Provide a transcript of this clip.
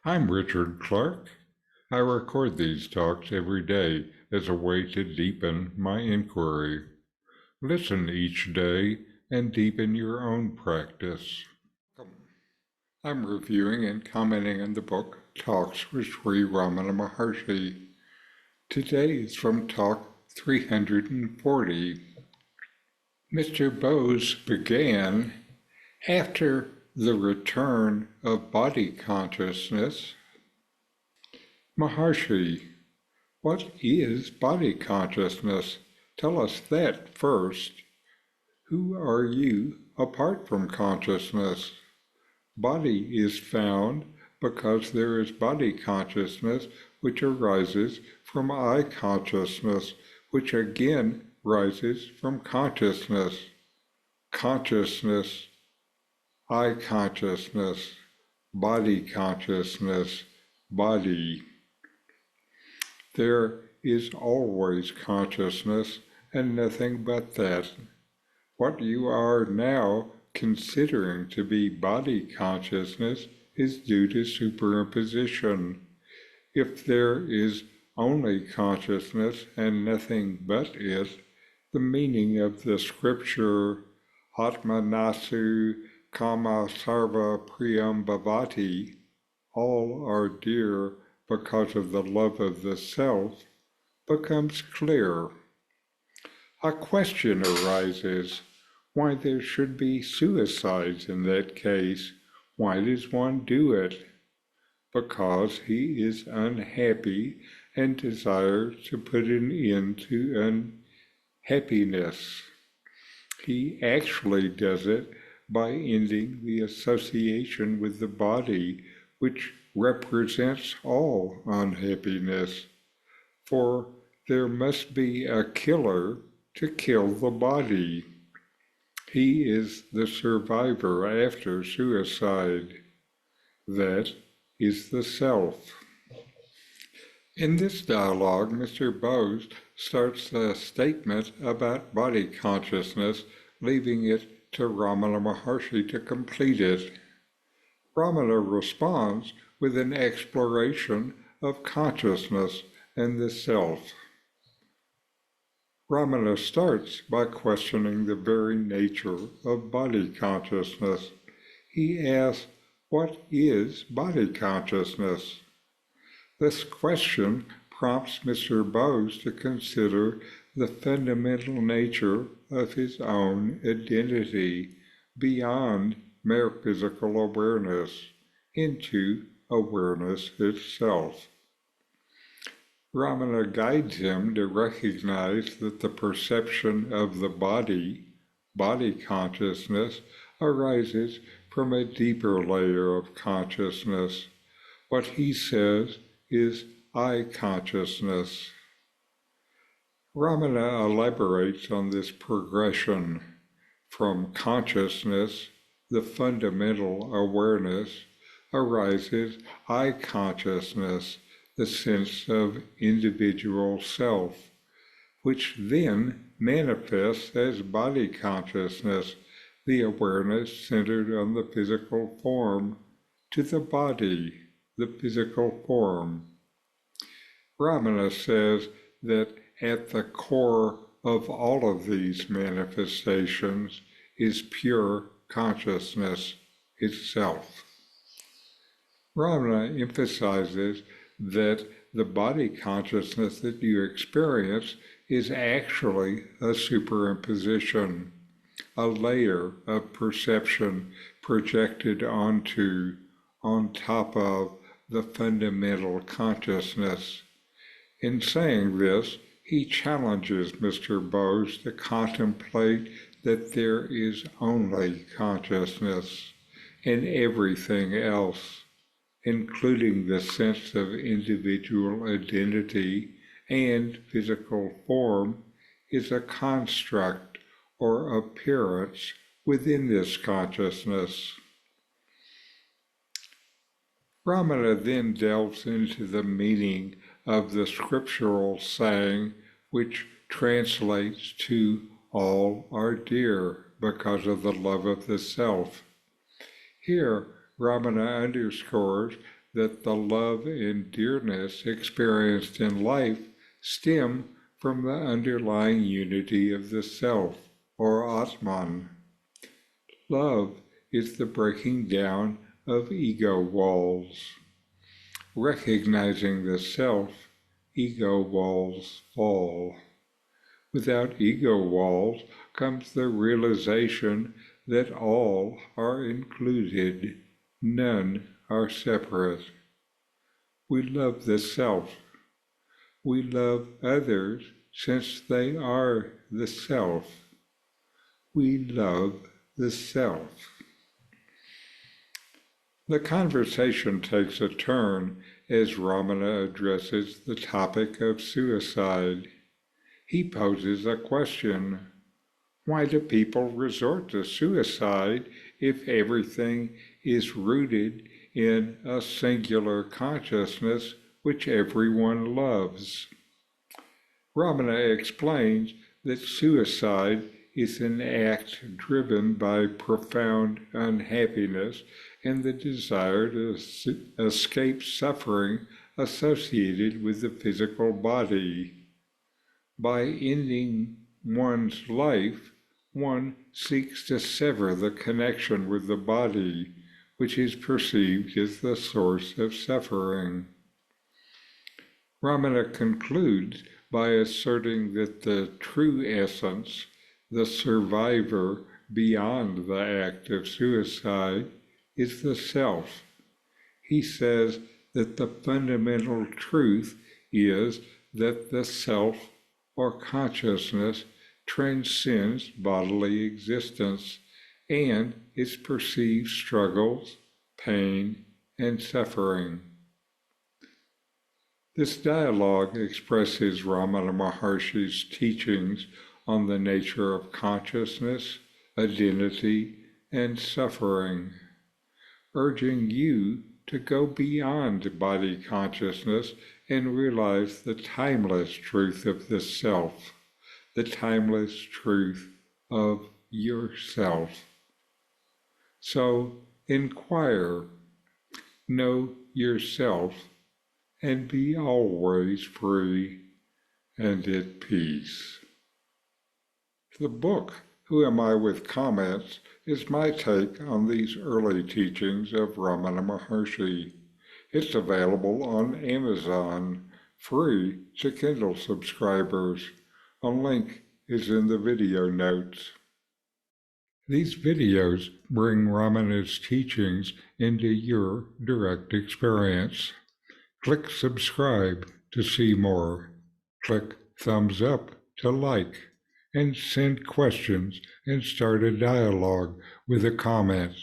I'm Richard Clarke. I record these talks every day as a way to deepen my inquiry. Listen each day and deepen your own practice. I'm reviewing and commenting on the book Talks with Sri Ramana Maharshi. Today is from Talk 340. Mr. Bose began, after the return of body consciousness. Maharshi, what is body consciousness? Tell us that first. Who are you apart from consciousness? Body is found because there is body consciousness which arises from I consciousness, which again rises from consciousness. Consciousness, I consciousness, body consciousness, body. There is always consciousness and nothing but that. What you are now considering to be body consciousness is due to superimposition. If there is only consciousness and nothing but it, the meaning of the scripture Atmanasu Kama Sarva Priyam Bhavati, all are dear because of the love of the self, becomes clear. A question arises why there should be suicides in that case. Why does one do it? Because he is unhappy and desires to put an end to unhappiness. He actually does it by ending the association with the body, which represents all unhappiness. For there must be a killer to kill the body. He is the survivor after suicide. That is the self. In this dialogue, Mr. Bose starts a statement about body consciousness, leaving it to Ramana Maharshi to complete it. Ramana responds with an exploration of consciousness and the self. Ramana starts by questioning the very nature of body consciousness. He asks, what is body consciousness? This question prompts Mr. Bose to consider the fundamental nature of his own identity beyond mere physical awareness into awareness itself. Ramana guides him to recognize that the perception of the body consciousness, arises from a deeper layer of consciousness. What he says is I consciousness. Ramana elaborates on this progression from consciousness, the fundamental awareness, arises I consciousness, the sense of individual self, which then manifests as body consciousness, the awareness centered on the physical form, to the body, the physical form. Ramana says that at the core of all of these manifestations is pure consciousness itself. Ramana emphasizes that the body consciousness that you experience is actually a superimposition, a layer of perception projected on top of the fundamental consciousness. In saying this, he challenges Mr. Bose to contemplate that there is only consciousness, and everything else, including the sense of individual identity and physical form, is a construct or appearance within this consciousness. Ramana then delves into the meaning of the scriptural saying, which translates to all are dear because of the love of the self. Here, Ramana underscores that the love and dearness experienced in life stem from the underlying unity of the self, or Atman. Love is the breaking down of ego walls. Recognizing the self, ego walls fall. Without ego walls comes the realization that all are included, none are separate. We love the self. We love others since they are the self. We love the self. The conversation takes a turn as Ramana addresses the topic of suicide. He poses a question. Why do people resort to suicide if everything is rooted in a singular consciousness which everyone loves? Ramana explains that suicide is an act driven by profound unhappiness and the desire to escape suffering associated with the physical body. By ending one's life, one seeks to sever the connection with the body, which is perceived as the source of suffering. Ramana concludes by asserting that the true essence, the survivor beyond the act of suicide, is the self. He says that the fundamental truth is that the self or consciousness transcends bodily existence and its perceived struggles, pain, and suffering. This dialogue expresses Ramana Maharshi's teachings on the nature of consciousness, identity, and suffering, urging you to go beyond body consciousness and realize the timeless truth of the self, the timeless truth of yourself. So inquire, know yourself, and be always free and at peace. The book, Who Am I with Comments, is my take on these early teachings of Ramana Maharshi. It's available on Amazon, free to Kindle subscribers. A link is in the video notes. These videos bring Ramana's teachings into your direct experience. Click subscribe to see more. Click thumbs up to like, and send questions and start a dialogue with a comment.